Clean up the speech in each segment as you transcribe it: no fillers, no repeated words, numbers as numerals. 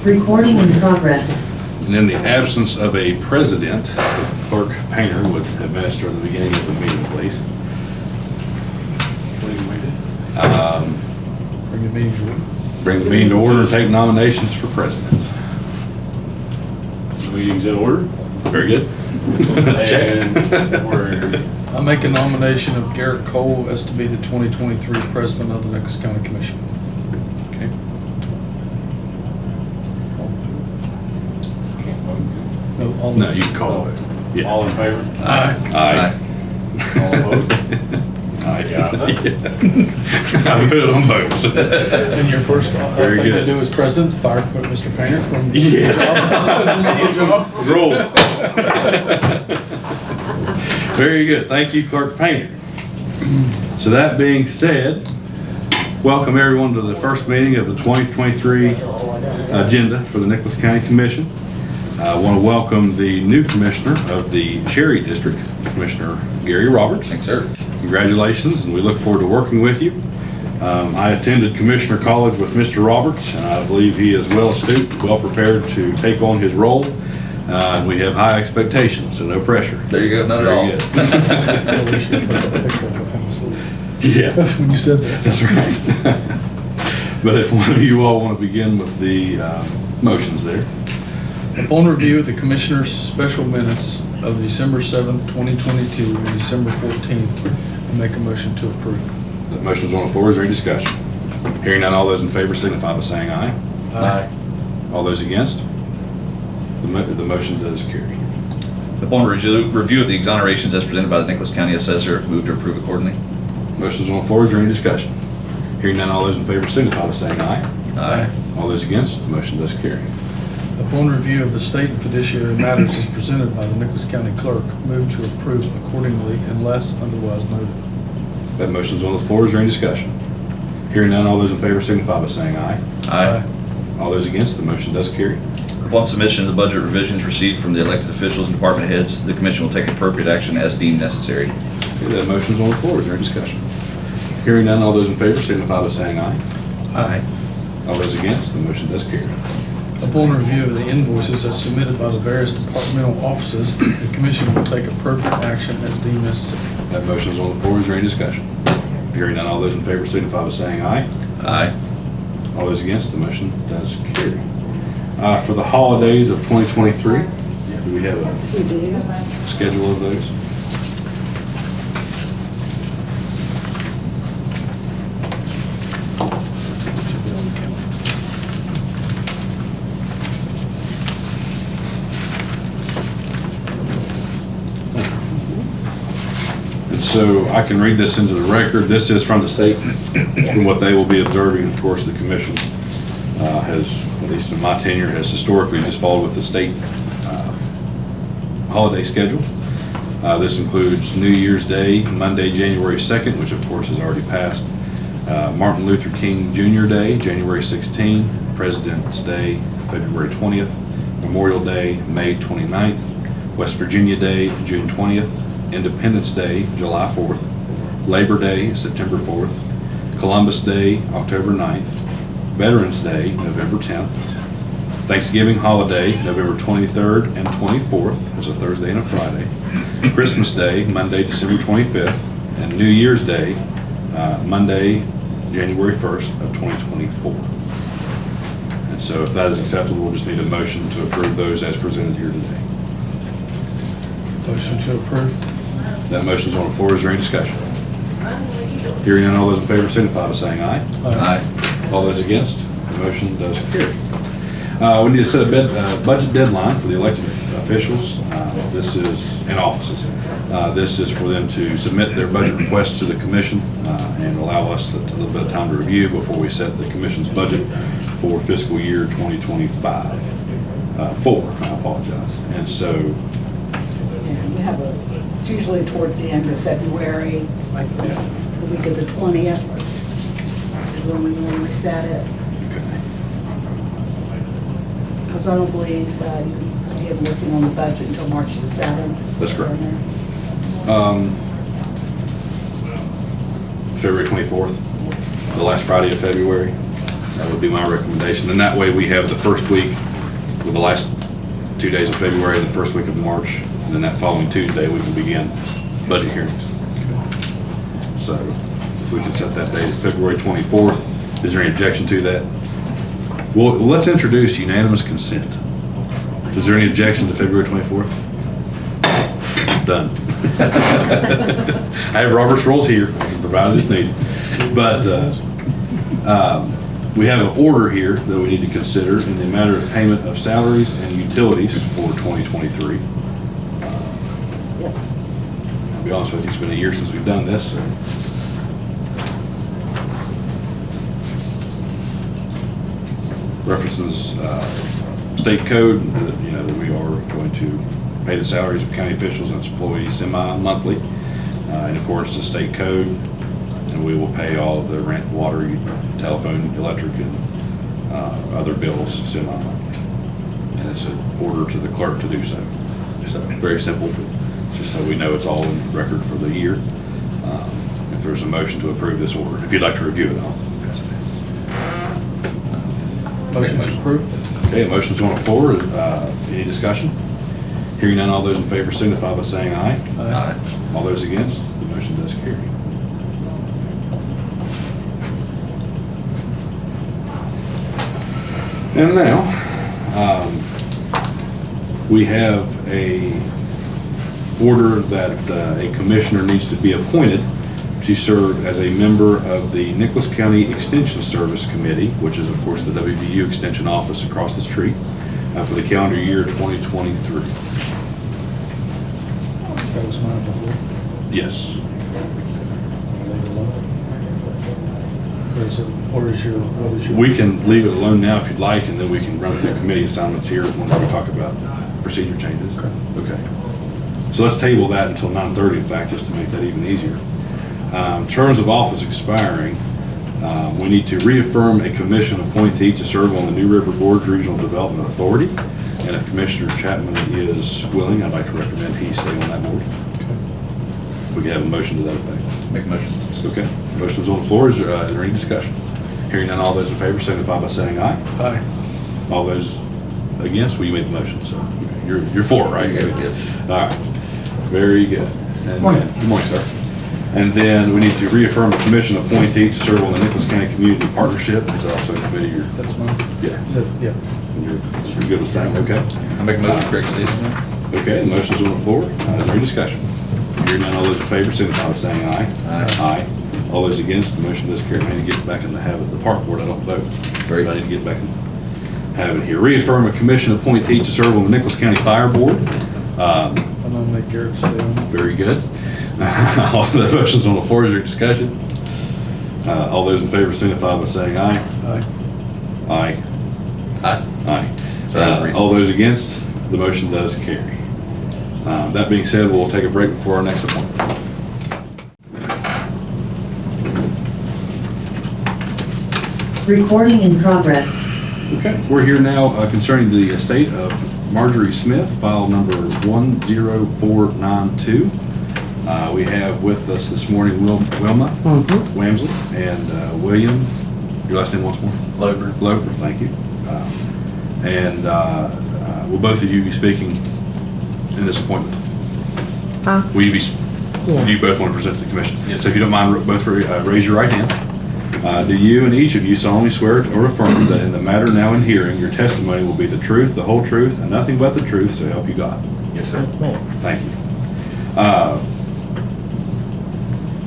Recording in progress. And in the absence of a president, if Clerk Painter would administer the beginning of the meeting, please. What do you want to do? Bring the meeting to order. Bring the meeting to order and take nominations for president. The meeting's in order. Very good. Check. And we're, I make a nomination of Garrett Cole as to be the 2023 president of the Nicholas County Commission. Okay. No, you can call it. Yeah. all in favor? Aye. Aye. All opposed? Aye. Yeah. I put it on votes. And your first Very thing to good. do as president, fire Mr. Painter from the job. Roll. Very good. Thank you, Clerk Painter. So that being said, welcome everyone to the first meeting of the 2023 agenda for the Nicholas County Commission. I want to welcome the new commissioner of the Cherry District, Commissioner Gary Roberts. Thanks, sir. Congratulations, and we look forward to working with you. I attended Commissioner College with Mr. Roberts, and I believe he is well astute, well prepared to take on his role. And we have high expectations, so no pressure. There you go, not at Very all. good. I wish you put that picture up with him asleep. Yeah, When you said that. that's right. But if one of you all want to begin with the motions there. Upon review of the Commissioner's special minutes of December 7th, 2022 and December 14th, I make a motion to approve. The motion's on the floor. Is there any discussion? Hearing none, all those in favor signify by saying aye. Aye. All those against? The motion does carry. Upon review of the exonerations as presented by the Nicholas County Assessor, move to approve accordingly. Motion's on the floor. Is there any discussion? Hearing none, all those in favor signify by saying aye. Aye. All those against? The motion does carry. Upon review of the state and fiduciary matters as presented by the Nicholas County Clerk, move to approve accordingly unless otherwise noted. That motion's on the floor. Is there any discussion? Hearing none, all those in favor signify by saying aye. Aye. All those against? The motion does carry. Upon submission of the budget revisions received from the elected officials and department heads, the commission will take appropriate action as deemed necessary. Okay, that motion's on the floor. Is there any discussion? Hearing none, all those in favor signify by saying aye. Aye. All those against? The motion does carry. Upon review of the invoices as submitted by the various departmental offices, the commission will take appropriate action as deemed necessary. That motion's on the floor. Is there any discussion? Hearing none, all those in favor signify by saying aye. Aye. All those against? The motion does carry. For the holidays of 2023, do we have a schedule of those? Should be on the calendar. And so I can read this into the record. This is from the state and what they will be observing. Of course, the commission has, at least in my tenure, has historically just followed with the state holiday schedule. This includes New Year's Day, Monday, January 2nd, which of course has already passed. Martin Luther King Jr. Day, January 16, President's Day, February 20th, Memorial Day, May 29th, West Virginia Day, June 20th, Independence Day, July 4th, Labor Day, September 4th, Columbus Day, October 9th, Veterans Day, November 10th, Thanksgiving holiday, November 23rd and 24th, it's a Thursday and a Friday, Christmas Day, Monday, December 25th, and New Year's Day, Monday, January 1st of 2024. And so if that is acceptable, we'll just need a motion to approve those as presented here today. Motion to approve. That motion's on the floor. Is there any discussion? Hearing none, all those in favor signify by saying aye. Aye. All those against, the motion does carry. We need to set a budget deadline for the elected officials. This is in offices. This is for them to submit their budget requests to the commission and allow us a little bit of time to review before we set the commission's budget for fiscal year 2025. I apologize. And so Yeah, we have it's usually towards the end of February, like the week of the 20th is when we normally set it. Because I don't believe you can begin working on the budget until March the 7th. That's correct. February 24th, the last Friday of February. That would be my recommendation. And that way we have the first week, with the last 2 days of February, the first week of March, and then that following Tuesday, we can begin budget hearings. So if we could set that date, February 24th. Is there any objection to that? Well, let's introduce unanimous consent. Is there any objection to February 24th? Done. I have Robert's rules here, I can provide as needed. But we have an order here that we need to consider in the matter of payment of salaries and utilities for 2023. I'll be honest with you, it's been a year since we've done this, so. References state code, that, you know, that we are going to pay the salaries of county officials and its employees semi-monthly in accordance to state code, and we will pay all of the rent, water, telephone, electric, and other bills semi-monthly. And it's an order to the clerk to do so. So very simple, but just so we know it's all in record for the year. If there's a motion to approve this order, if you'd like to review it, I'll pass it. Motion to approve? Okay, a motion's on the floor. Any discussion? Hearing none, all those in favor signify by saying aye. Aye. All those against, the motion does carry. And now, we have a order that a commissioner needs to be appointed to serve as a member of the Nicholas County Extension Service Committee, which is, of course, the WVU Extension Office across the street, for the calendar year 2023. That was mine before. Yes. What is your? We can leave it alone now if you'd like, and then we can run through committee assignments here when we talk about procedure changes. Okay. Okay. So let's table that until 9:30, in fact, just to make that even easier. Terms of office expiring, we need to reaffirm a commission appointee to serve on the New River Gorge Regional Development Authority. And if Commissioner Chapman is willing, I'd like to recommend he stay on that board. We can have a motion to that effect. Make a motion. Okay, motion's on the floor. Is there any discussion? Hearing none, all those in favor signify by saying aye. Aye. All those against, well, you made the motion, so you're for it, right? Yes. All right, very good. And Morning. then- Good morning, sir. And then we need to reaffirm a commission appointee to serve on the Nicholas County Community Partnership. Is that also a committee you're? That's mine. Yeah. Is that, yeah. You're good with that, okay? I make a motion to correct these. Okay, the motion's on the floor. Is there any discussion? Hearing none, all those in favor signify by saying aye. Aye. Aye. All those against, the motion does carry. I need to get back in the habit of the park board, I don't vote. Very I need to get back in the habit here. Reaffirm a commission appointee to serve on the Nicholas County Fire Board. I'm gonna make Garrett stay on. Very good. All the motions on the floor, is there discussion? All those in favor signify by saying aye. Aye. Aye. Aye. Aye. Sorry, I'll read. All those against, the motion does carry. That being said, we'll take a break before our next appointment. Recording in progress. Okay, we're here now concerning the estate of Marjorie Smith, file number 10492. We have with us this morning Wilma Wamsley and William, your last name once more? Loper. Loper, thank you. Will both of you be speaking in this appointment? Will you be, do you both want to present to the commission? Yes. So if you don't mind, both raise your right hand. Do you and each of you solemnly swear or affirm that in the matter now in hearing, your testimony will be the truth, the whole truth, and nothing but the truth, so help you God? Yes, sir. Thank you.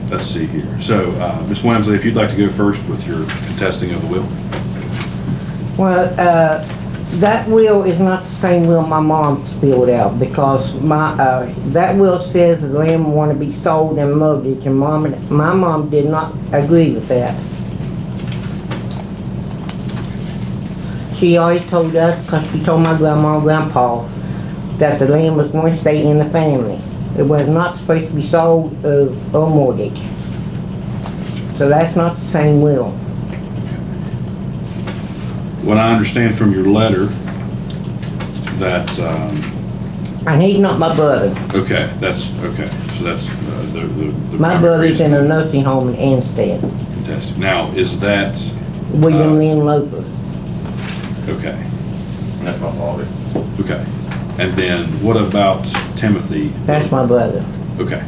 Let's see here. So, Ms. Wamsley, if you'd like to go first with your contesting of the will. Well, that will is not the same will my mom spilled out, because that will says the land want to be sold and mortgaged, and my mom did not agree with that. She always told us, because she told my grandma and grandpa, that the land was going to stay in the family. It was not supposed to be sold or mortgaged. So that's not the same will. What I understand from your letter, that, And he's not my brother. okay, that's, okay, so that's the My primary brother's in a reason. nursing home in Anstead. Fantastic. Now, is that William Lynn Loper. Okay, That's my father. okay. And then what about Timothy? That's my brother. Okay,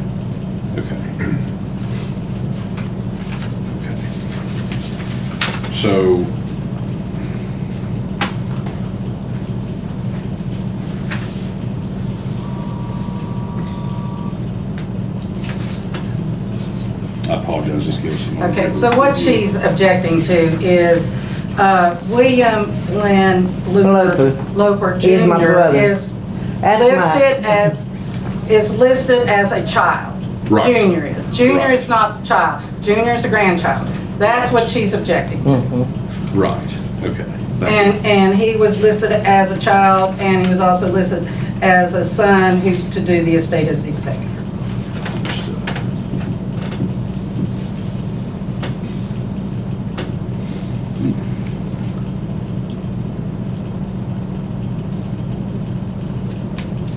okay. Okay. So. I apologize, just give us a moment. Okay, so what she's objecting to is William Lynn Loper Is my Jr. brother. is That's listed as a child. Right. Junior is. Junior is not the child. Junior is a grandchild. That's what she's objecting to. Right, okay. Thank you. And he was listed as a child, and he was also listed as a son who's to do the estate as the executor.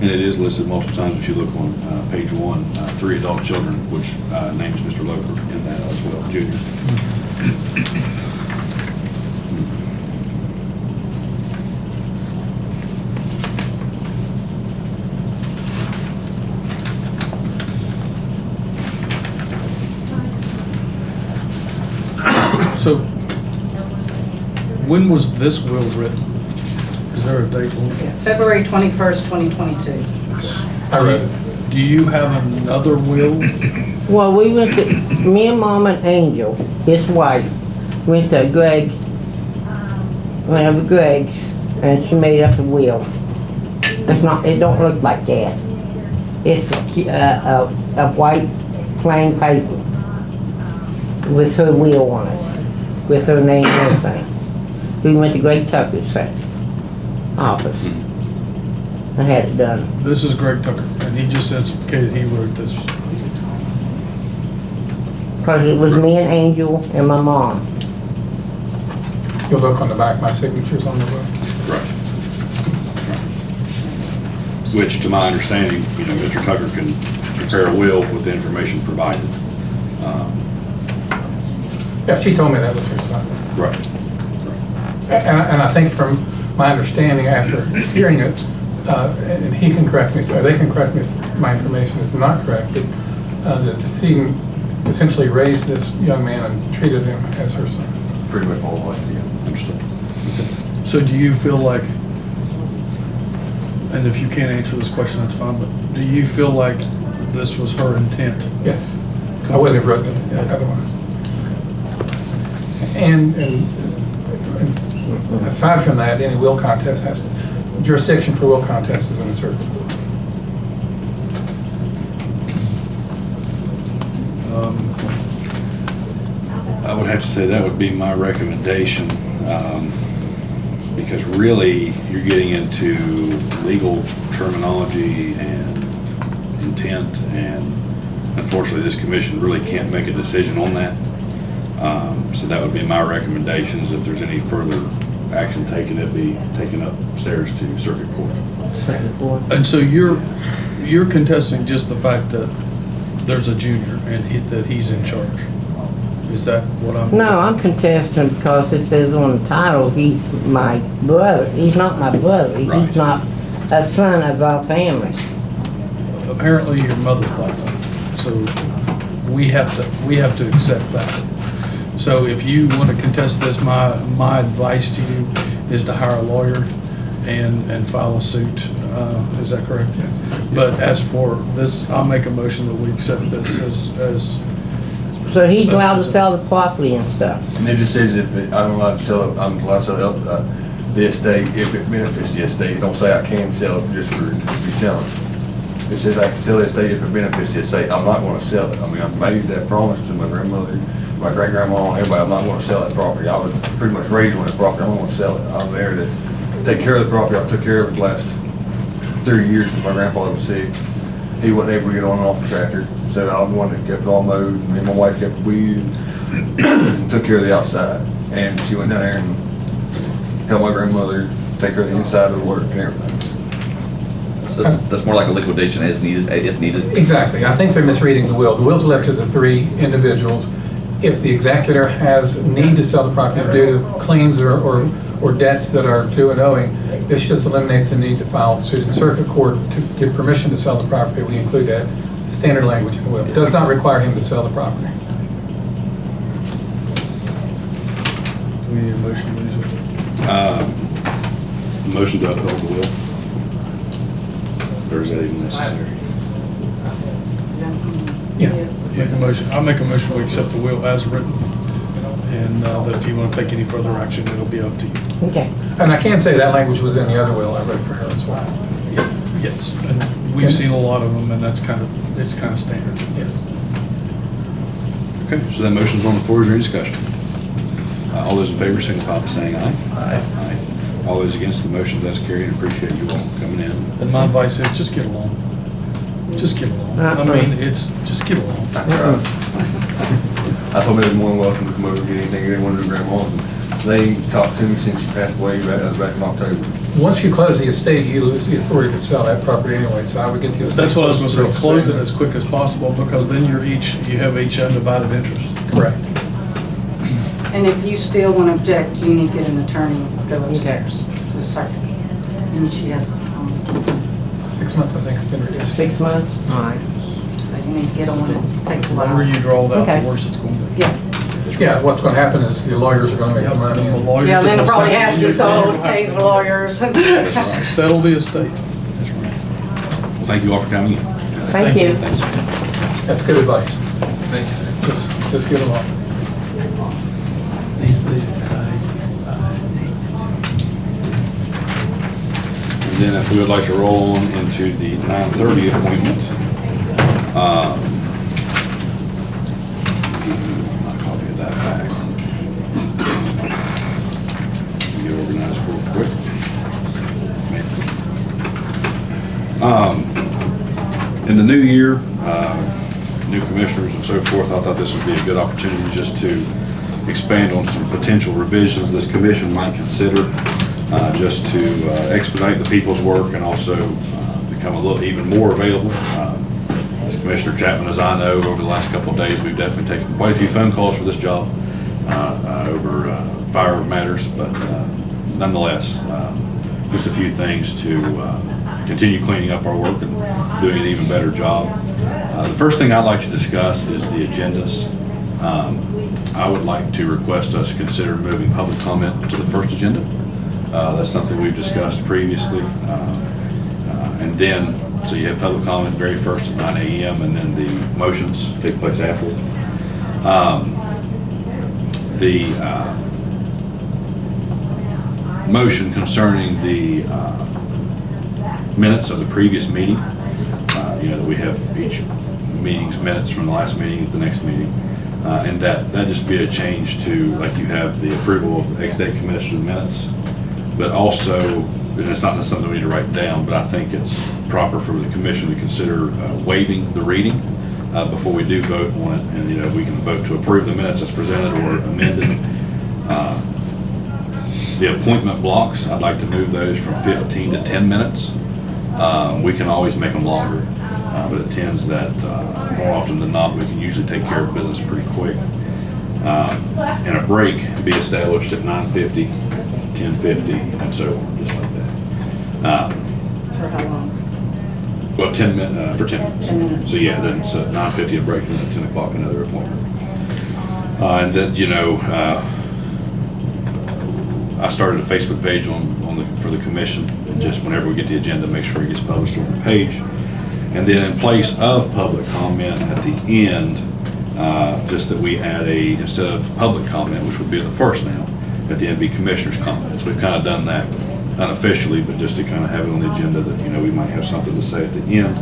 And it is listed multiple times if you look on page 1, 3 adult children, which names Mr. Loper in that as well, junior. So, when was this will written? Is there a date on it? February 21st, 2022. I read it. Do you have another will? Well, we went to, me and Mom and Angel, his wife, went to Greg's, and she made up a will. It's not, it don't look like that. It's a white plain paper with her will on it, with her name and everything. We went to Greg Tucker's office. I had it done. This is Greg Tucker, and he just indicated he wrote this. Cause it was me and Angel and my mom. You'll look on the back, my signature's on the will. Right. Which, to my understanding, Mr. Tucker can prepare a will with the information provided. Yeah, she told me that was her son. Right. And I think from my understanding after hearing it, and he can correct me, or they can correct me if my information is not correct, but the decedent essentially raised this young man and treated him as her son. Pretty much all the way together. Understood. So do you feel like, and if you can't answer this question, that's fine, but do you feel like this was her intent? Yes. I wouldn't have written it otherwise. And aside from that, any will contest has, jurisdiction for will contest is in a circuit court. I would have to say that would be my recommendation, because really, you're getting into legal terminology and intent, and unfortunately, this commission really can't make a decision on that. So that would be my recommendations. If there's any further action taken, it'd be taken upstairs to circuit court. And so you're contesting just the fact that there's a junior and that he's in charge? Is that what I'm? No, I'm contesting because it says on the title, he's my brother. He's not my brother. Right. He's not a son of our family. Apparently your mother thought that, so we have to accept that. So if you want to contest this, my advice to you is to hire a lawyer and file a suit. Is that correct? Yes. But as for this, I'll make a motion that we accept this as. So he's allowed to sell the property and stuff. And it just says if I'm allowed to sell it, I'm allowed to sell the estate if it benefits the estate. It don't say I can sell it just to be selling. It says I can sell the estate if it benefits the estate. I'm not gonna sell it. I mean, I've made that promise to my grandmother, my great-grandma, and everybody, I'm not gonna sell that property. I was pretty much raised on that property. I'm not gonna sell it. I'm there to take care of the property. I took care of it the last 30 years since my grandfather was sick. He wasn't able to get on and off the tractor, so I was the one that kept it all mowed, and me and my wife kept the weed, and took care of the outside. And she went down there and helped my grandmother take care of the inside of the work and everything. So that's more like a liquidation as needed, if needed. Exactly. I think they're misreading the will. The will's left to the three individuals, if the executor has need to sell the property due to claims or debts that are due and owing, this just eliminates the need to file suit in circuit court to get permission to sell the property. We include that standard language in the will. It does not require him to sell the property. Do we need a motion, Lisa? Motion to uphold the will? Or is that even necessary? Yeah. Make a motion, I'll make a motion, we accept the will as written, and that if you want to take any further action, it'll be up to you. Okay. And I can say that language was in the other will I wrote for her as well. Yes. And we've seen a lot of them, and it's kind of standard. Yes. Okay, so that motion's on the floor. Is there any discussion? All those in favor signify by saying aye. Aye. All those against the motion, that's carried. Appreciate you all coming in. And my advice is just get along. Just get along. I mean, it's, just get along. I told them they were more than welcome to come over and get anything they wanted to grandma. They talked to me since she passed away back in October. Once you close the estate, you lose the authority to sell that property anyway, so I would get the estate. That's what I was gonna say, closed close it real as quick as possible, because then you have each undivided interest. soon. Correct. And if you still want to object, you need to get an attorney and go upstairs to the circuit. And she has, 6 months, I think, has been reduced. 6 months? All right. so you need to get on it. It takes a The while. longer you draw it out, Okay. the worse it's going to be. Yeah. Yeah, what's gonna happen is the lawyers are gonna make the money. The and- lawyers Yeah, then will it probably settle has to be your sold, claim. pay the lawyers. Settle the estate. Well, thank you all for coming in. Thank you. Thanks. That's good advice. Just get along. And then if we would like to roll on into the 9:30 appointment. A copy of that back. Get organized real quick. In the new year, new commissioners and so forth, I thought this would be a good opportunity just to expand on some potential revisions this commission might consider, just to expedite the people's work and also become a little even more available. As Commissioner Chapman, as I know, over the last couple of days, we've definitely taken quite a few phone calls for this job over fire matters, but nonetheless, just a few things to continue cleaning up our work and doing an even better job. The first thing I'd like to discuss is the agendas. I would like to request us consider moving public comment to the first agenda. That's something we've discussed previously. And then, so you have public comment very first at 9 a.m. and then the motions take place afterward. The motion concerning the minutes of the previous meeting, that we have each meeting's minutes from the last meeting at the next meeting. And that just be a change to, like you have the approval of the ex-date commissioner minutes, but also, and it's not something we need to write down, but I think it's proper for the commission to consider waiving the reading before we do vote on it. And, we can vote to approve the minutes as presented or amended. The appointment blocks, I'd like to move those from 15 to 10 minutes. We can always make them longer, but it tends that more often than not, we can usually take care of business pretty quick. And a break be established at 9:50, 10:50, and so on, just like that. For how long? Well, 10 minutes, for 10 minutes. 10 minutes. So yeah, then it's 9:50 a break, and then at 10 o'clock another appointment. And then, I started a Facebook page for the commission, and just whenever we get the agenda, make sure it gets published on the page. And then in place of public comment at the end, just that we add instead of public comment, which would be the first now, at the end be commissioner's comments. We've kind of done that unofficially, but just to kind of have it on the agenda that, we might have something to say at the end.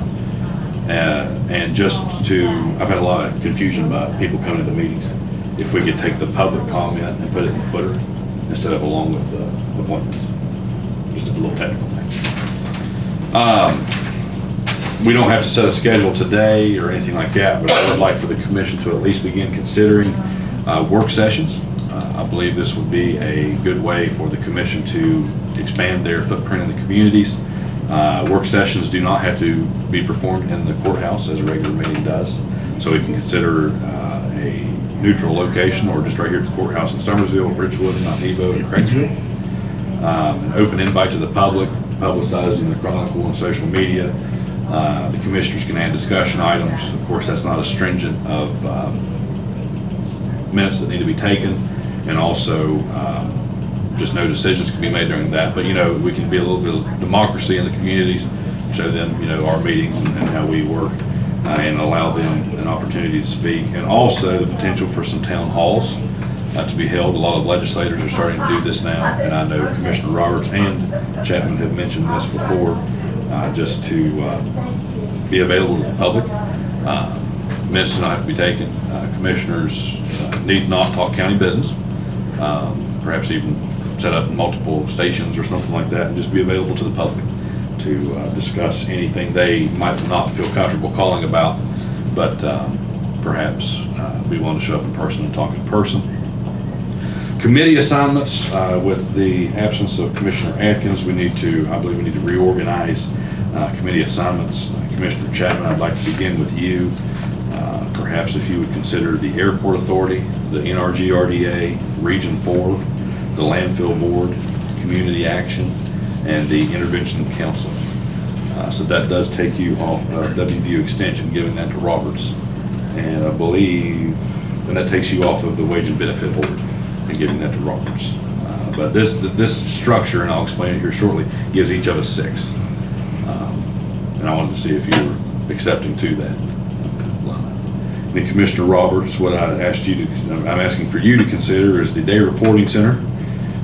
And I've had a lot of confusion about people coming to the meetings. If we could take the public comment and put it in the footer instead of along with the appointments. Just a little technical thing. We don't have to set a schedule today or anything like that, but I would like for the commission to at least begin considering work sessions. I believe this would be a good way for the commission to expand their footprint in the communities. Work sessions do not have to be performed in the courthouse as a regular meeting does, so we can consider a neutral location or just right here at the courthouse in Summersville, Richwood, Mount Nebo, and Craigsleville. An open invite to the public, publicizing the Chronicle on social media. The commissioners can add discussion items. Of course, that's not as stringent of minutes that need to be taken, and also just no decisions can be made during that. But, we can be a little bit of democracy in the communities, show them, our meetings and how we work, and allow them an opportunity to speak. And also the potential for some town halls to be held. A lot of legislators are starting to do this now, and I know Commissioner Roberts and Chapman have mentioned this before, just to be available to the public. Minutes do not have to be taken. Commissioners need not talk county business, perhaps even set up multiple stations or something like that, and just be available to the public to discuss anything they might not feel comfortable calling about, but perhaps be willing to show up in person and talk in person. Committee assignments, with the absence of Commissioner Atkins, I believe we need to reorganize committee assignments. Commissioner Chapman, I'd like to begin with you. Perhaps if you would consider the Airport Authority, the NRGRDA, Region 4, the Landfill Board, Community Action, and the Intervention Council. So that does take you off WVU Extension, giving that to Roberts. And I believe, and that takes you off of the Wage and Benefit Board and giving that to Roberts. But this structure, and I'll explain it here shortly, gives each of us 6. And I wanted to see if you were accepting to that. And Commissioner Roberts, what I'm asking for you to consider is the Day Reporting Center,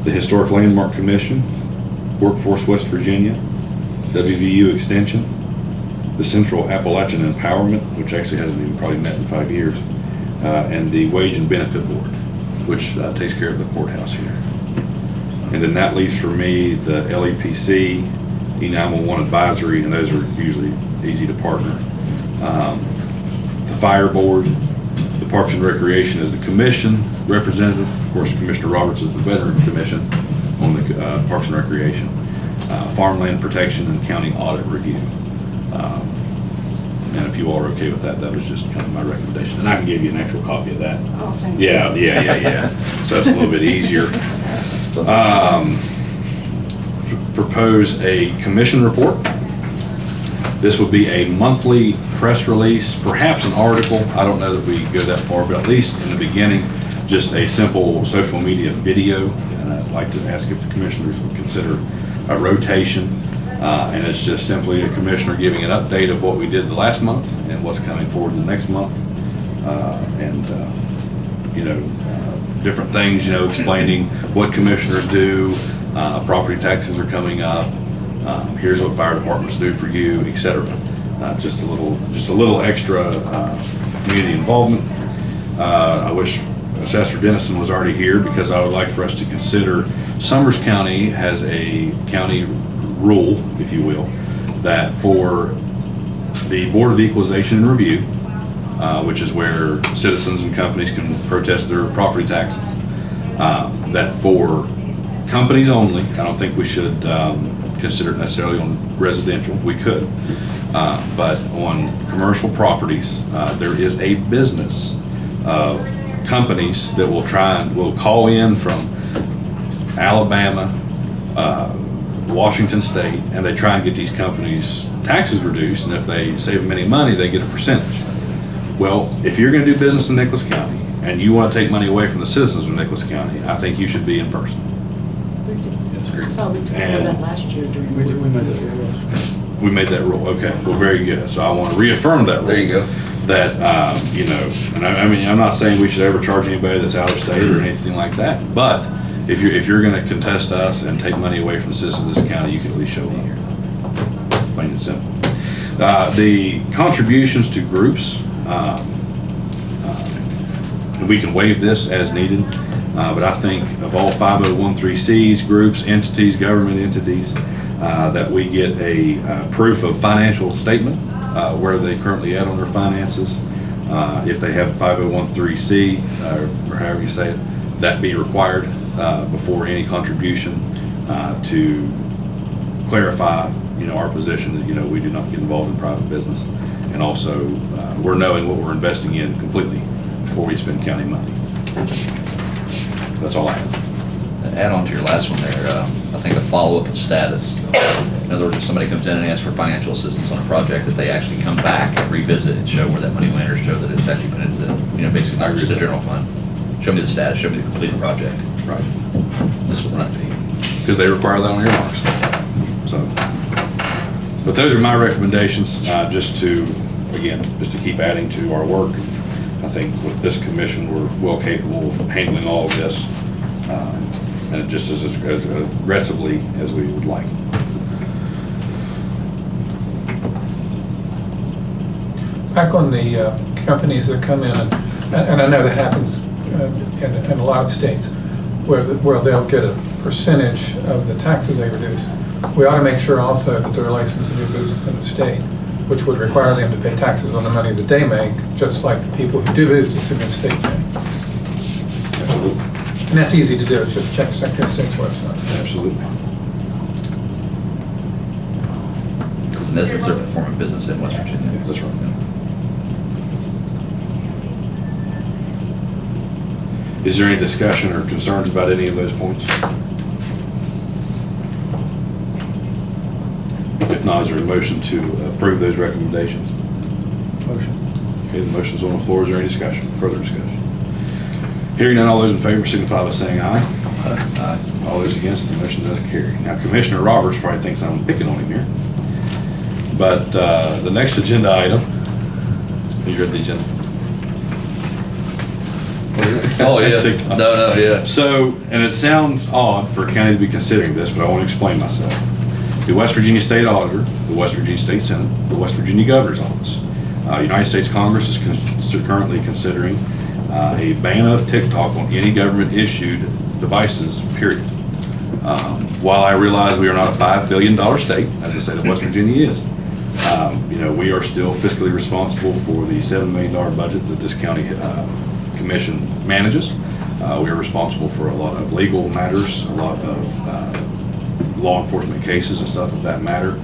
the Historic Landmark Commission, Workforce West Virginia, WVU Extension, the Central Appalachian Empowerment, which actually hasn't even probably met in 5 years, and the Wage and Benefit Board, which takes care of the courthouse here. And then that leaves for me the LEPC, E911 Advisory, and those are usually easy to partner. The Fire Board, the Parks and Recreation is the commission representative. Of course, Commissioner Roberts is the Veteran Commission on the Parks and Recreation. Farmland Protection and County Audit Review. And if you all are okay with that, that was just kind of my recommendation. And I can give you an actual copy of that. Oh, thank you. Yeah. So that's a little bit easier. Propose a commission report. This would be a monthly press release, perhaps an article. I don't know that we go that far, but at least in the beginning, just a simple social media video. And I'd like to ask if the commissioners would consider a rotation. And it's just simply a commissioner giving an update of what we did the last month and what's coming forward the next month. Different things, explaining what commissioners do, property taxes are coming up, here's what fire departments do for you, etc. Just a little extra community involvement. I wish Assessor Dennison was already here, because I would like for us to consider Summers County has a county rule, if you will, that for the Board of Equalization and Review, which is where citizens and companies can protest their property taxes, that for companies only, I don't think we should consider it necessarily on residential. We could, but on commercial properties, there is a business of companies that will call in from Alabama, Washington State, and they try and get these companies' taxes reduced, and if they save them any money, they get a percentage. Well, if you're going to do business in Nicholas County and you want to take money away from the citizens of Nicholas County, I think you should be in person. I thought we took care of that last year during. We made that rule. We made that rule. Okay, well, very good. So I want to reaffirm that rule. There you go. That, and I mean, I'm not saying we should ever charge anybody that's out of state or anything like that, but if you're going to contest us and take money away from the citizens of this county, you can at least show me here. Plain and simple. The contributions to groups, we can waive this as needed, but I think of all 5013Cs, groups, entities, government entities, that we get a proof of financial statement, where they currently at on their finances. If they have 5013C, or however you say it, that be required before any contribution, to clarify, our position that, we do not get involved in private business. And also, we're knowing what we're investing in completely before we spend county money. That's all I have. Add on to your last one there, I think a follow-up of status. In other words, if somebody comes in and asks for financial assistance on a project, that they actually come back and revisit and show where that money went, or show that it's actually put into the, basically not just the general fund. Show me the status, show me the completed project. Right. This is what I need. Because they require that on earmarks. So, but those are my recommendations, just to keep adding to our work. I think with this commission, we're well capable of handling all of this, and just as aggressively as we would like. Back on the companies that come in, and I know that happens in a lot of states, where they'll get a percentage of the taxes they reduce. We ought to make sure also that they're licensed to do business in the state, which would require them to pay taxes on the money that they make, just like the people who do business in the state pay. Absolutely. And that's easy to do, it's just check Secretary of State's website. Absolutely. Because in essence, they're performing business in West Virginia. That's right. Is there any discussion or concerns about any of those points? If not, is there a motion to approve those recommendations? Motion. Okay, the motion's on the floor. Is there any discussion, further discussion? Hearing none, all those in favor signify by saying aye. Aye. All those against, the motion does carry. Now, Commissioner Roberts probably thinks I'm picking on him here. But the next agenda item, you read the agenda? Oh, yeah. No, yeah. So, and it sounds odd for a county to be considering this, but I want to explain myself. The West Virginia State Auditor, the West Virginia State Senate, the West Virginia Governor's Office. United States Congress is currently considering a ban of TikTok on any government-issued devices, period. While I realize we are not a $5 billion state, as the state of West Virginia is, we are still fiscally responsible for the $7 million budget that this county commission manages. We are responsible for a lot of legal matters, a lot of law enforcement cases and stuff of that matter.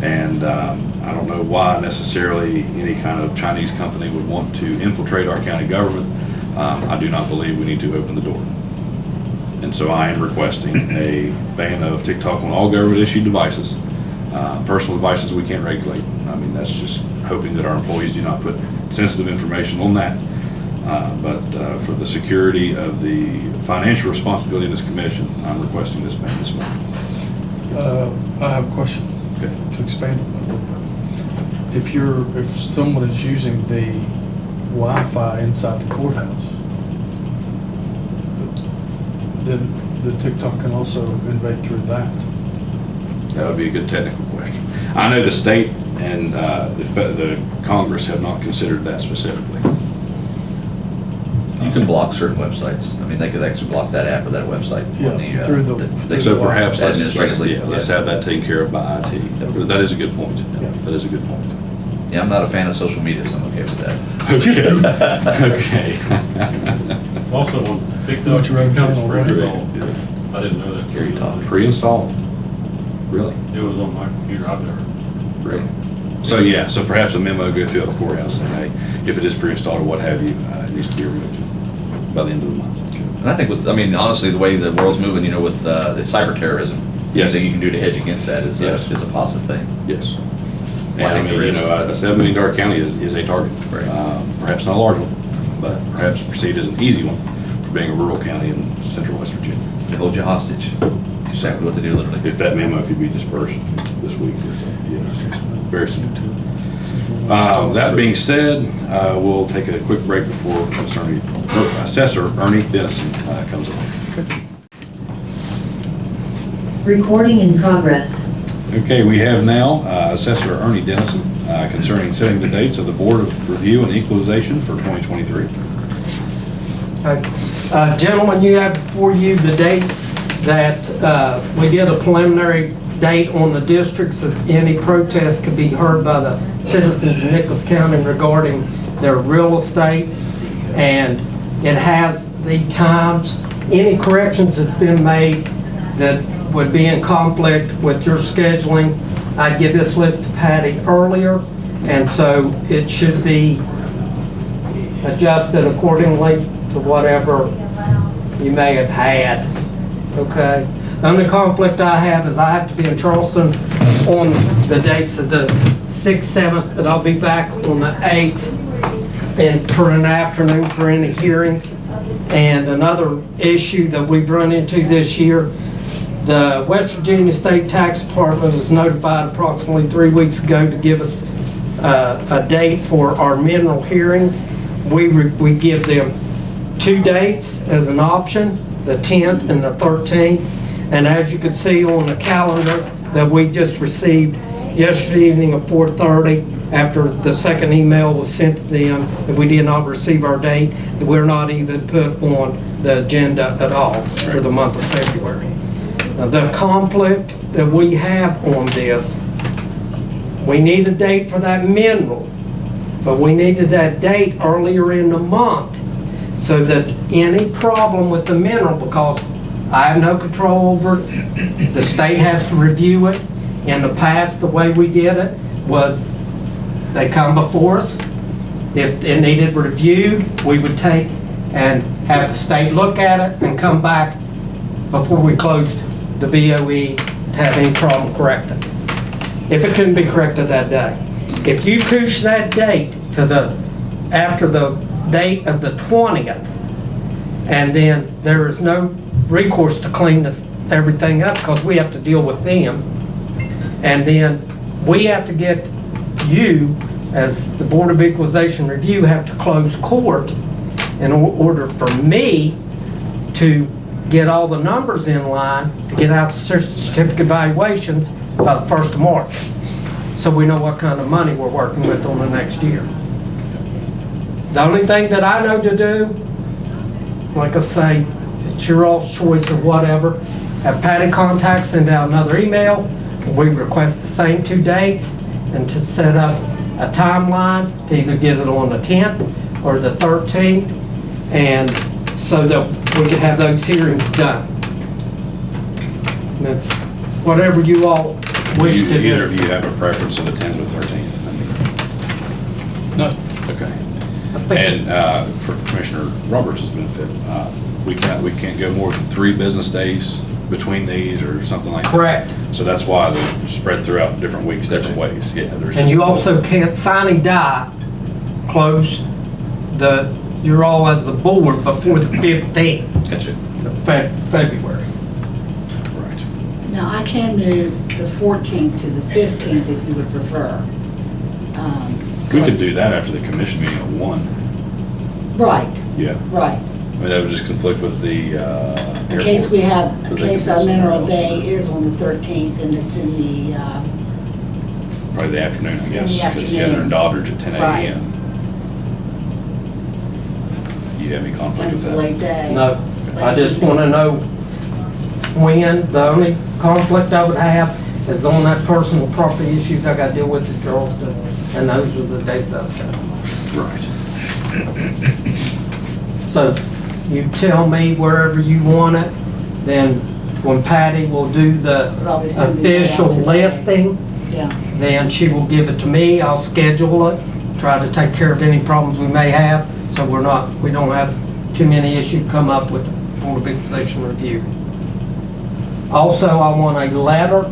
And I don't know why necessarily any kind of Chinese company would want to infiltrate our county government. I do not believe we need to open the door. And so I am requesting a ban of TikTok on all government-issued devices. Personal devices we can't regulate. I mean, that's just hoping that our employees do not put sensitive information on that. But for the security of the financial responsibility of this commission, I'm requesting this ban this morning. I have a question. Okay. To expand on that a little bit. If someone is using the Wi-Fi inside the courthouse, then the TikTok can also invade through that. That would be a good technical question. I know the state and the Congress have not considered that specifically. You can block certain websites. I mean, they could actually block that app or that website. Yeah, through the- So perhaps let's administratively. have that taken care of by IT. That is a good point. Yeah. That is a good point. Yeah, I'm not a fan of social media, so I'm okay with that. Okay. Also, on TikTok, What's your own it comes channel, right? pre-installed. I didn't know that. Gary Todd. Pre-installed? Really? It was on my computer, I've never. Really? So yeah, so perhaps a memo go through the courthouse saying, hey, if it is pre-installed or what have you, it needs to be removed by the end of the month. And I think honestly, the way the world's moving, with the cyber terrorism, Yes. anything you can do to hedge against that is Yes. is a positive thing. Yes. Well, I And I think mean, there is. a $7 million county is a target. Right. Perhaps not a large one, but perhaps perceived as an easy one for being a rural county in central West Virginia. They hold you hostage. That's exactly what they do, literally. If that memo could be dispersed this week or so, yes, very soon. That being said, we'll take a quick break before Assessor Ernie Dennison comes on. Recording in progress. Okay, we have now Assessor Ernie Dennison concerning setting the dates of the Board of Review and Equalization for 2023. Gentlemen, you have before you the dates that we did a preliminary date on the districts that any protest could be heard by the citizens of Nicholas County regarding their real estate. And it has the times, any corrections that's been made that would be in conflict with your scheduling. I'd give this list to Patty earlier, and so it should be adjusted accordingly to whatever you may have had, okay? The only conflict I have is I have to be in Charleston on the dates of the 6th, 7th, but I'll be back on the 8th and for an afternoon for any hearings. And another issue that we've run into this year, the West Virginia State Tax Department was notified approximately 3 weeks ago to give us a date for our mineral hearings. We give them 2 dates as an option, the 10th and the 13th. And as you can see on the calendar that we just received yesterday evening at 4:30, after the second email was sent to them, that we did not receive our date, that we're not even put on the agenda at all for the month of February. Now, the conflict that we have on this, we need a date for that mineral, but we needed that date earlier in the month so that any problem with the mineral, because I have no control over it, the state has to review it. In the past, the way we did it was they come before us. If it needed reviewed, we would take and have the state look at it and come back before we closed the BOE to have any problem corrected. If it couldn't be corrected that day. If you push that date to after the date of the 20th, and then there is no recourse to clean everything up because we have to deal with them, and then we have to get you, as the Board of Equalization Review, have to close court in order for me to get all the numbers in line to get out the certificate evaluations by the 1st of March. So we know what kind of money we're working with on the next year. The only thing that I know to do, like I say, it's your all's choice or whatever. Have Patty contact, send out another email. We request the same 2 dates and to set up a timeline to either get it on the 10th or the 13th, and so that we can have those hearings done. And it's whatever you all wish to do. Either of you have a preference of the 10th or 13th? No. Okay. I think- And for Commissioner Roberts' benefit, we can't go more than 3 business days between these or something like that? Correct. So that's why they're spread throughout different weeks, different ways. Yeah. And you also can't sign and die, close you're all as the board before the 15th Gotcha. of February. Right. Now, I can move the 14th to the 15th if you would prefer. We could do that after the commission meeting at 1. Right, Yeah. right. I mean, that would just conflict with the In case we have, in But they case can our do something mineral else. day is on the 13th and it's in the, Probably the afternoon, I guess, the because it's together in afternoon. Doddridge at 10 Right. a.m. You have any conflict and with it's a that? late day. No, I just want to know when. The only conflict I would have is on that personal property issues I got to deal with in Charleston, and those were the dates I set. Right. So you tell me wherever you want it, then when Patty will do the 'Cause I'll be sending that out official today. listing, Yeah, then she will give it to me, I'll schedule it, try to take care of any problems we may have, so we don't have too many issues come up with the Board of Equalization Review. Also, I want a letter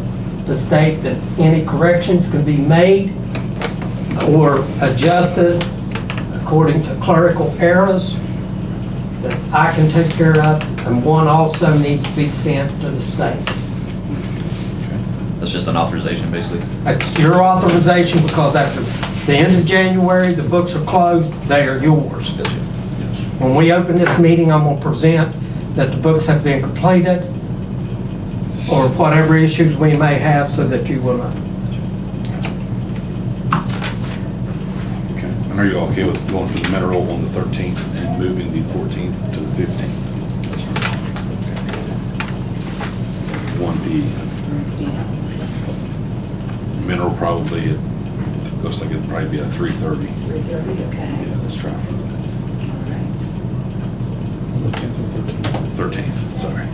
to state that any corrections can be made or adjusted according to clerical errors that I can take care of, and one also needs to be sent to the state. That's just an authorization, basically. It's your authorization because after the end of January, the books are closed, they are yours. When we open this meeting, I'm going to present that the books have been completed or whatever issues we may have so that you will know. Okay. And are you okay with going for the mineral on the 13th and moving the 14th to the 15th? That's right. Okay. 1P. Mineral probably, it looks like it'd probably be a 3:30. 3:30, okay. Yeah, let's try for that. 13th, sorry.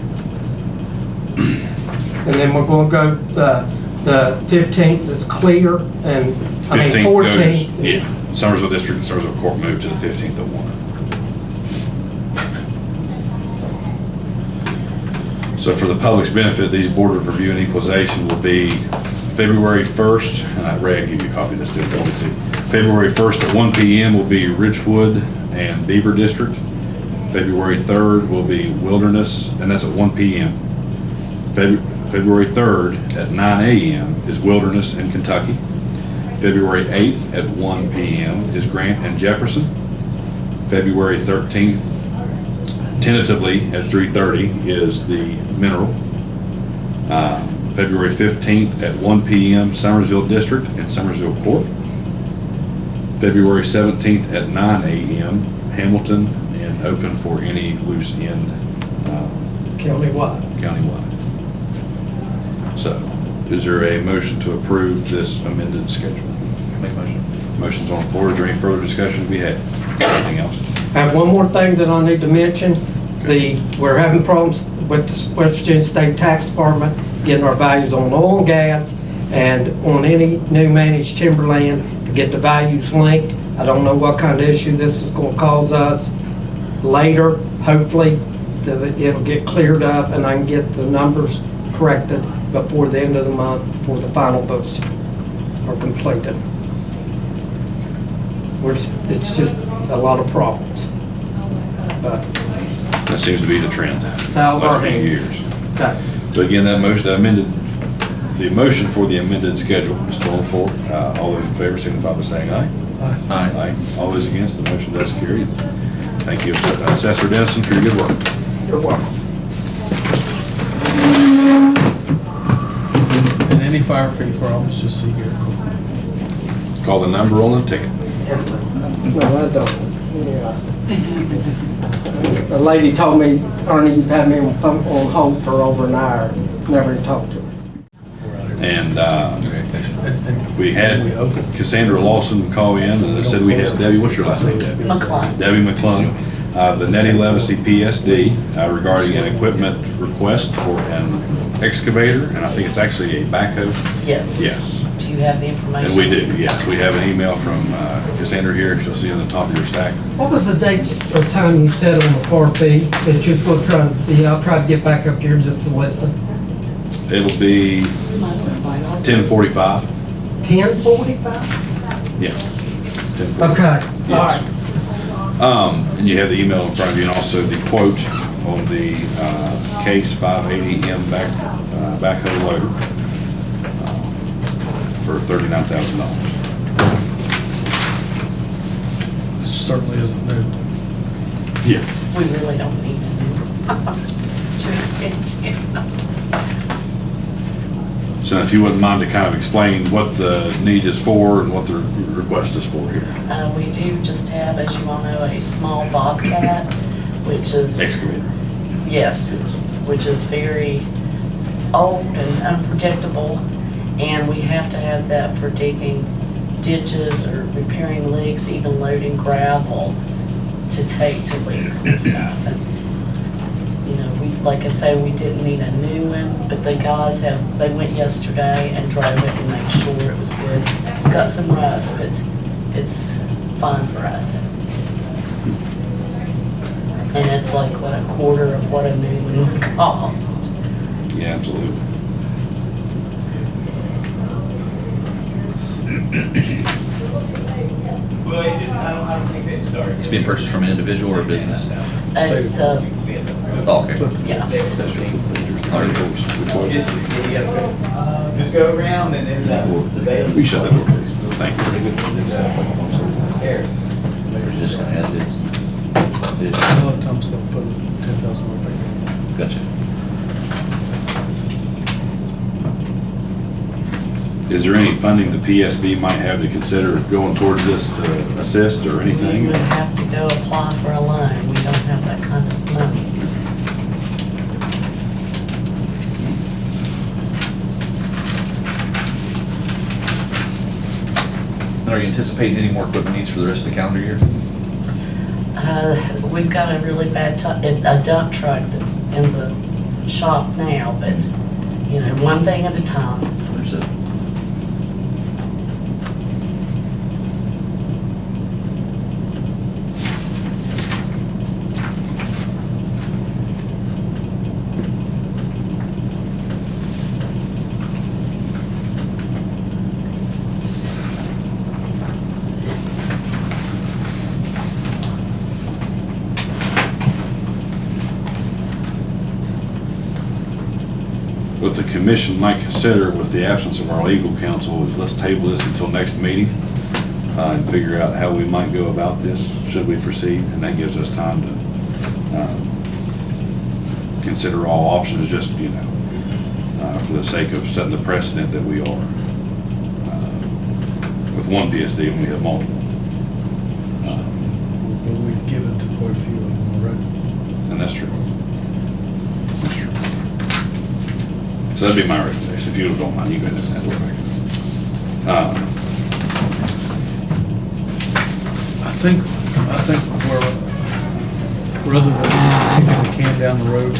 And then we're going to go, the 15th is clear, and, I mean, 15th goes, 14th. yeah, Somersville District and Somersville Court moved to the 15th of 1. So for the public's benefit, these Board of Review and Equalization will be February 1st, and Ray, I'll give you a copy of this too, if you want to. February 1st at 1 p.m. will be Ridgewood and Beaver District. February 3rd will be Wilderness, and that's at 1 p.m. February 3rd at 9 a.m. is Wilderness and Kentucky. February 8th at 1 p.m. is Grant and Jefferson. February 13th, tentatively at 3:30, is the Mineral. February 15th at 1 p.m. Summersville District and Summersville Court. February 17th at 9 a.m. Hamilton, and open for any loose end Countywide. countywide. So, is there a motion to approve this amended schedule? Make a motion. Motion's on the floor. Is there any further discussion to be had? Anything else? I have one more thing that I need to mention. We're having problems with the West Virginia State Tax Department getting our values on oil and gas and on any new managed timberland to get the values linked. I don't know what kind of issue this is going to cause us later. Hopefully, that it'll get cleared up and I can get the numbers corrected before the end of the month before the final books are completed. It's just a lot of problems. But That seems to be the trend. how Last few years. Okay. So again, the motion for the amended schedule is still on the floor. All those in favor signify by saying aye. Aye. All those against, the motion does carry. Thank you, Assessor Dennison, for your good work. You're welcome. And any fire fee problems, just see here. Call the number on the ticket. No, I don't. Yeah. A lady told me, Ernie, you've had me on hold for over an hour. Never talked to her. And we had Cassandra Lawson call in, and they said we had Debbie, what's your last name, Debbie? McClung. Debbie McClung, the Nettie Levacy PSD, regarding an equipment request for an excavator, and I think it's actually a backhoe. Yes. Yes. Do you have the information? And we do, yes. We have an email from Cassandra here, she'll see on the top of your stack. What was the date or time you said on the Part B that you're supposed to try to be? I'll try to get back up here just to listen. It'll be 10:45. 10:45? Yeah. 10:45. Okay, all right. Yes. And you have the email in front of you, and also the quote on the Case 580M backhoe loader for $39,000. This certainly isn't new. Yeah. We really don't need it. Too expensive. So if you wouldn't mind to kind of explain what the need is for and what the request is for here. We do just have, as you all know, a small Bobcat, which is... Excavator. Yes, which is very old and unpredictable, and we have to have that for digging ditches or repairing leaks, even loading gravel to take to leaks and stuff. And, you know, like I say, we didn't need a new one, but the guys they went yesterday and drove it and made sure it was good. It's got some rust, but it's fine for us. And it's like, what, a quarter of what a new one would cost. Yeah, absolutely. Well, it's just, I don't think they started. It's being purchased from an individual or a business? It's, Oh, okay. yeah. Just go around and then the bailiff. We shut that door, please. Thank you. There's just kind of as is. A lot of times they'll put 10,000 more paper. Gotcha. Is there any funding the PSD might have to consider going towards this to assist or We anything? would have to go apply for a loan. We don't have that kind of money. And are you anticipating any more equipment needs for the rest of the calendar year? We've got a really bad a dump truck that's in the shop now, but, you know, one thing at a time. Understood. what the commission might consider with the absence of our legal counsel is let's table this until next meeting and figure out how we might go about this, should we proceed, and that gives us time to consider all options, just, you know, for the sake of setting the precedent that we are with one PSD when we have multiple. But we've given to quite a few of them already. And that's true. That's true. So that'd be my recommendation. If you don't mind, you go ahead and have I think we're, rather than kicking the can down the road,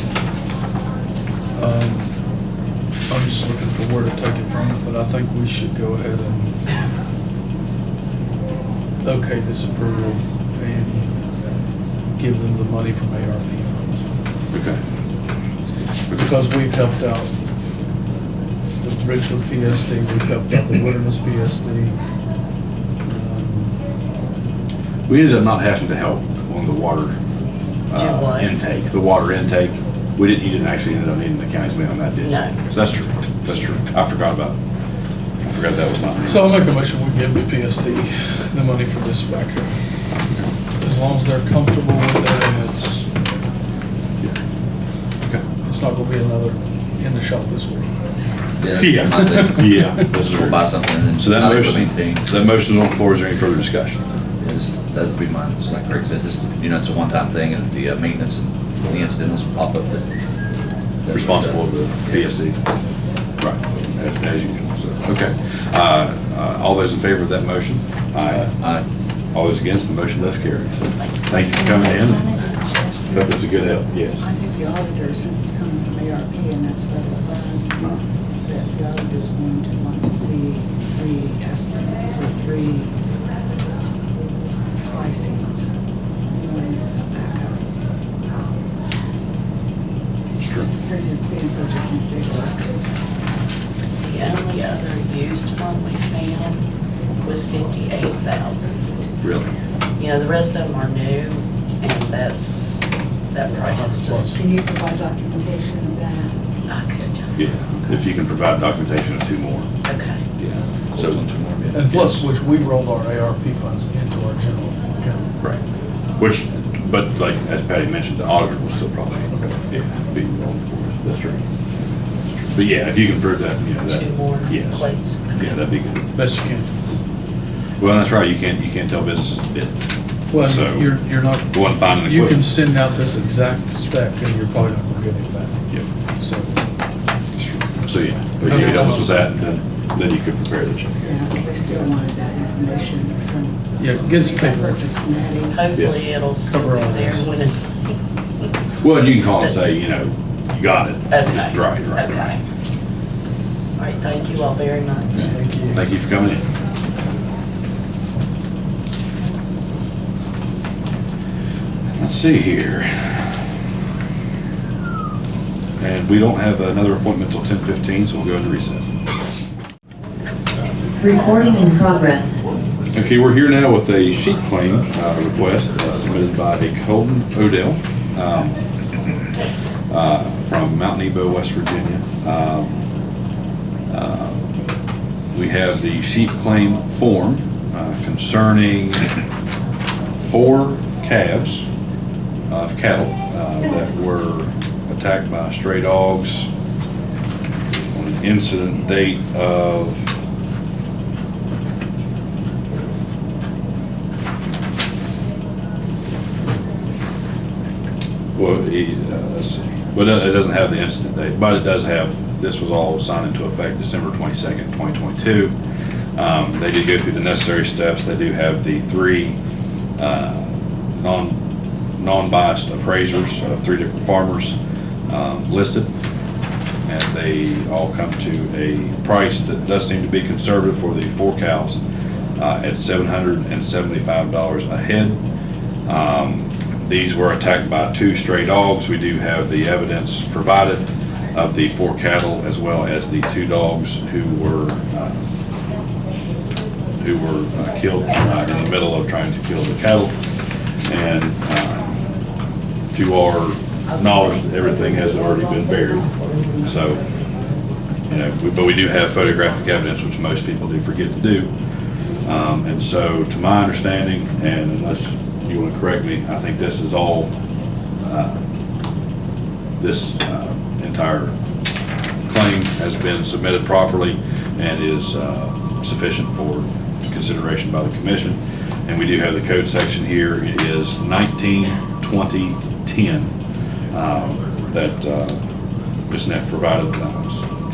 I'm just looking for where to take it from, but I think we should go ahead and okay this approval and give them the money from ARP funds. Okay. Because we've helped out the Richwood PSD, we've helped out the Wilderness PSD. We ended up not having to help on the water what? intake, the water intake. You didn't actually end up needing the county's money on that, did you? No. So that's true. That's true. I forgot that was not. So I'll make a motion, we give the PSD the money for this backhoe. As long as they're comfortable with it and Okay. it's not gonna be another in the shop this week. Yeah. My thing. Yeah, that's We'll true. buy something and then So that not able to motion, maintain. that motion's on the floor. Is there any further discussion? That'd be mine, just like Craig said, just, you know, it's a one-time thing, and the maintenance and the incidentals will pop up that. Responsible of the PSD. Right, as usual, so, okay. All those in favor of that motion? Aye. All those against, the motion does carry. So, thank you for coming in. Hope it's a good help, yes. I think the auditor, since it's coming from ARP and that's federal funds, that the auditor's going to want to see 3 estimates or 3 pricings. Sure. Since it's being purchased from Sigler. The only other used one we found was 58,000. Really? You know, the rest of them are new, and that price is just, Can you provide documentation of that? I could just. Yeah, if you can provide documentation of 2 more. Okay. Yeah. So, 2 more. And plus, which we rolled our ARP funds into our general account. Right. Which, but like, as Patty mentioned, the auditor will still probably, yeah, be rolling for it. That's true. That's true. But yeah, if you can prove that, you know, that. 2 more Yes. plates. Yeah, that'd be good. Best you can. Well, that's right, you can't tell businesses to bid. Well, So, you're not, go and find an you can equipment. send out this exact spec and you're probably not gonna get it back. Yep. So, That's true. So, yeah, but you can help us with that, and then you could prepare the check. Yeah, because I still wanted that information from. Yeah, get us paper. Purchase from Hattie. Hopefully it'll still Cover be all there this. when it's. Well, you can call and say, you know, you got it. Okay. Just right. Okay. All right, thank you all very much. thank you. Thank you for coming in. Let's see here. And we don't have another appointment till 10:15, so we'll go into recess. Recording in progress. Okay, we're here now with a sheet claim request submitted by a Colton Odell from Mount Nebo, West Virginia. We have the sheep claim form concerning 4 calves of cattle that were attacked by stray dogs on an incident date of let's see. Well, it doesn't have the incident date, but it does have, this was all signed into effect December 22nd, 2022. They did go through the necessary steps. They do have the 3 non-biased appraisers of 3 different farmers listed. And they all come to a price that does seem to be conservative for the 4 cows at $775 a head. These were attacked by 2 stray dogs. We do have the evidence provided of the 4 cattle as well as the 2 dogs who were killed in the middle of trying to kill the cattle. And to our knowledge, everything has already been buried. So But we do have photographic evidence, which most people do forget to do. And so, to my understanding, and unless you want to correct me, I think this is all, this entire claim has been submitted properly and is sufficient for consideration by the commission. And we do have the code section here. It is 19-20-10 that Ms. Neff provided,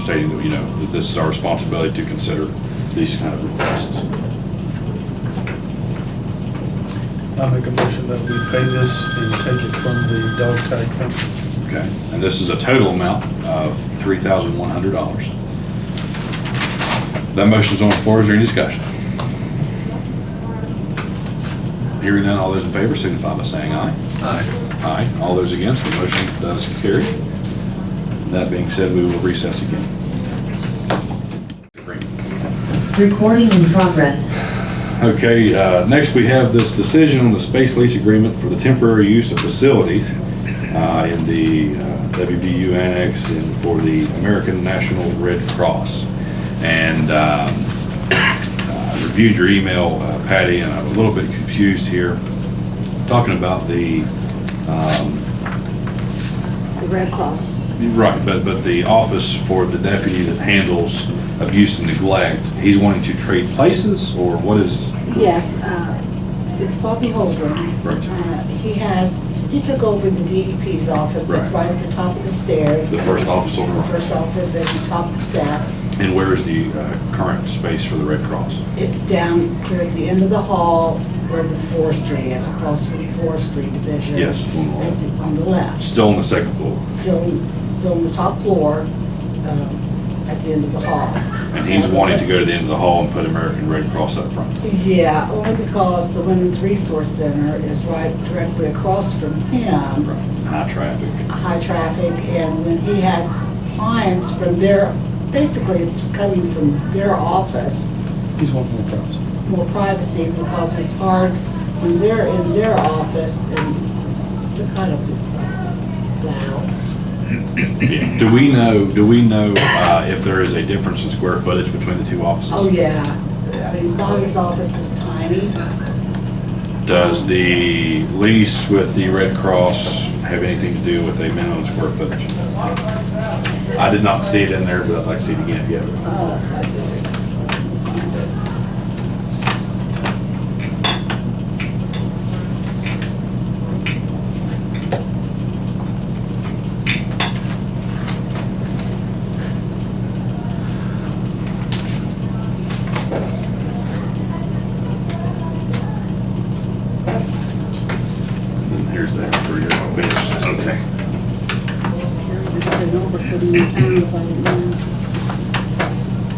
stating that, that this is our responsibility to consider these kind of requests. I make a motion that we pay this and take it from the dog tag fund. Okay, and this is a total amount of $3,100. That motion's on the floor. Is there any discussion? Hearing none, all those in favor signify by saying aye. Aye. Aye. All those against, the motion does carry. That being said, we will recess again. Recording in progress. Okay, next we have this decision on the space lease agreement for the temporary use of facilities in the WVU Annex and for the American National Red Cross. And I reviewed your email, Patty, and I'm a little bit confused here, talking about the Red Cross. right, but the office for the deputy that handles abuse and neglect, he's wanting to trade places, or what is? Yes, it's Bobby Holbrook. Right. He took over the DEP's office, that's Right. right at the top of the stairs. The first office over. The first office at the top of the steps. And where is the current space for the Red Cross? It's down there at the end of the hall where the forestry is, across from the forestry division. Yes. On the left. Still on the second floor. Still on the top floor, at the end of the hall. And he's wanting to go to the end of the hall and put American Red Cross up front. Yeah, only because the Women's Resource Center is right directly across from him. High traffic. High traffic, and when he has clients from their, basically it's coming from their office, He's wanting more privacy. more privacy, because it's hard when they're in their office and they're kind of loud. Yeah. Do we know if there is a difference in square footage between the two offices? Oh, yeah. I mean, Bobby's office is tiny. Does the lease with the Red Cross have anything to do with a minimum square footage? I did not see it in there, but I'd like to see it again if you have it. I do. And here's that for your base. Okay. This is over so many times, I didn't know.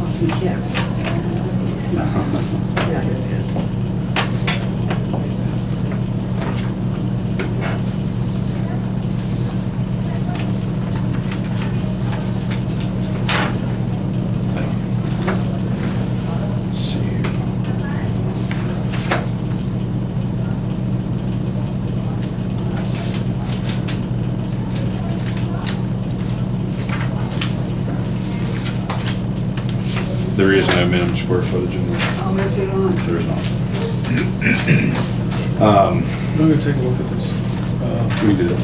Lost my cat. Yeah, here it is. Let's see here. There is no minimum square footage in there. Oh, is it on? There is not. I'm gonna take a look at this. We can do that.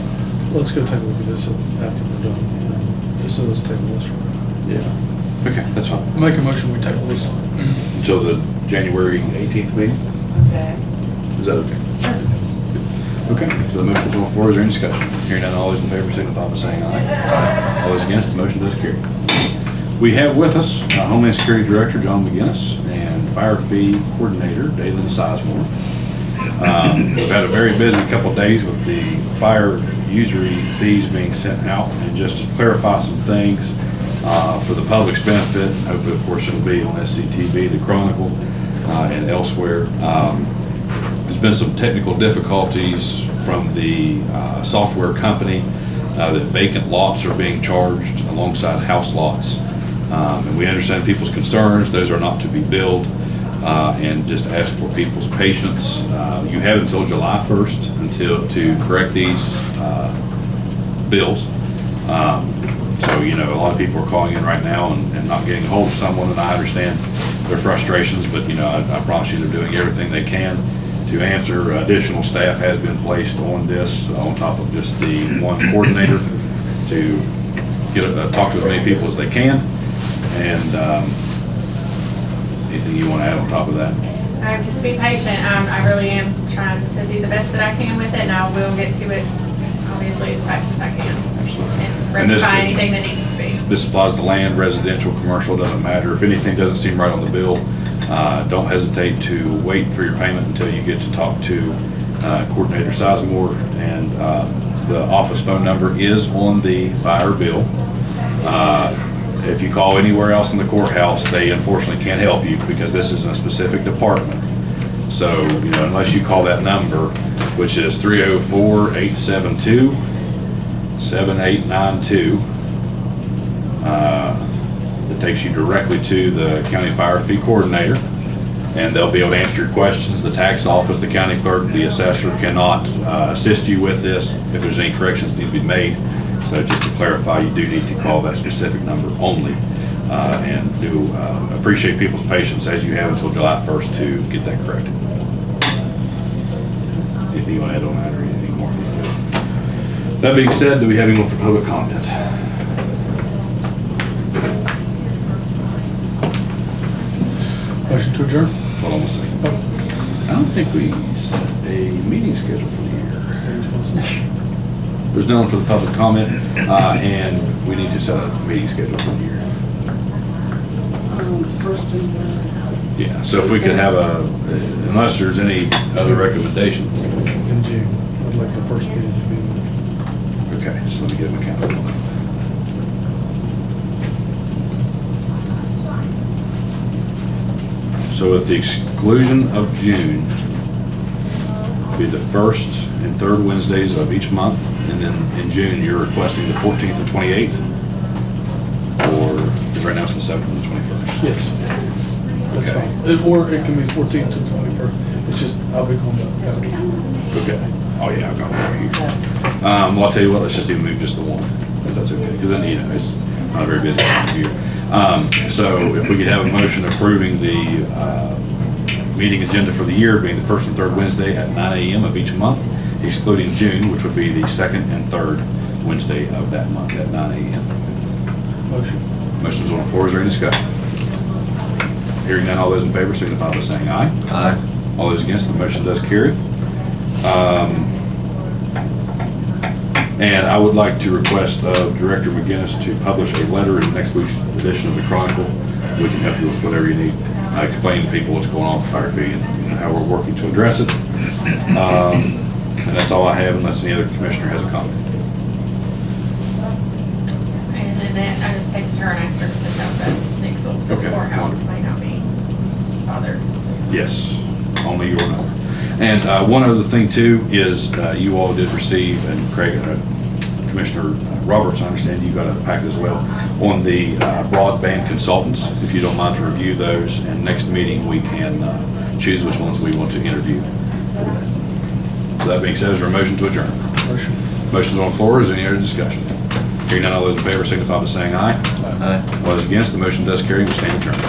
Let's go take a look at this after we're done. Just so let's table this. Yeah. Okay, that's fine. Make a motion, we table this. Until the January 18th meeting? Okay. Is that okay? Okay, so the motion's on the floor. Is there any discussion? Hearing none, all those in favor signify by saying aye. All those against, the motion does carry. We have with us Homeland Security Director John McGinnis and Fire Fee Coordinator Dalen Sizemore. We've had a very busy couple of days with the fire usury fees being sent out, and just to clarify some things for the public's benefit, hopefully, of course, it'll be on SCTV, the Chronicle, and elsewhere. There's been some technical difficulties from the software company that vacant lots are being charged alongside house lots. And we understand people's concerns. Those are not to be billed, and just ask for people's patience. You have until July 1st to correct these bills. So, you know, a lot of people are calling in right now and not getting a hold of someone, and I understand their frustrations, but, you know, I promise you they're doing everything they can to answer. Additional staff has been placed on this, on top of just the one coordinator, to get, talk to as many people as they can. And anything you want to add on top of that? Just be patient. I really am trying to do the best that I can with it, and I will get to it, obviously, as fast as I can. And And this- rectify anything that needs to be. This applies to land, residential, commercial, doesn't matter. If anything doesn't seem right on the bill, don't hesitate to wait for your payment until you get to talk to Coordinator Sizemore. And the office phone number is on the fire bill. If you call anywhere else in the courthouse, they unfortunately can't help you because this is in a specific department. So, you know, unless you call that number, which is 304-872-7892, it takes you directly to the county fire fee coordinator, and they'll be able to answer your questions. The tax office, the county clerk, the assessor cannot assist you with this if there's any corrections that need to be made. So just to clarify, you do need to call that specific number only, and do appreciate people's patience as you have until July 1st to get that corrected. Anything you want to add on that or anything more? That being said, do we have anyone for public comment? Motion to adjourn? Hold on one second. I don't think we set a meeting schedule for the year. There's none for the public comment, and we need to set a meeting schedule for the year. First and Yeah, so if we could have a, unless there's any other recommendations. In June. I'd like the first meeting to be. Okay, so let me get my calendar. So with the exclusion of June, be the first and third Wednesdays of each month, and then in June, you're requesting the 14th and 28th? Or, because right now it's the 7th and the 21st? Yes. That's Okay. fine. Or it can be 14th to 21st. It's just, I'll be going back. Okay. Oh, yeah, I've got one right here. Well, I'll tell you what, let's just even move just the one, if that's okay, because then, you know, it's not a very busy time of year. So if we could have a motion approving the meeting agenda for the year being the first and third Wednesday at 9 a.m. of each month, excluding June, which would be the second and third Wednesday of that month at 9 a.m. Motion. Motion's on the floor, is there any discussion? Hearing none, all those in favor signify by saying aye. Aye. All those against, the motion does carry. And I would like to request Director McGinnis to publish a letter in next week's edition of the Chronicle. We can help you with whatever you need. I explain to people what's going on with fire fee and how we're working to address it. And that's all I have unless any other commissioner has a comment. And then that, I just texted her and asked her to send out that Nixle, so the Okay, courthouse wonderful. may not be bothered. Yes, only your number. And one other thing too is you all did receive, and Craig, Commissioner Roberts, I understand you got a packet as well, on the broadband consultants, if you don't mind to review those. And next meeting, we can choose which ones we want to interview for that. So that being said, is there a motion to adjourn? Motion. Motion's on the floor, is there any other discussion? Hearing none, all those in favor signify by saying aye. Aye. All those against, the motion does carry, we stand adjourned.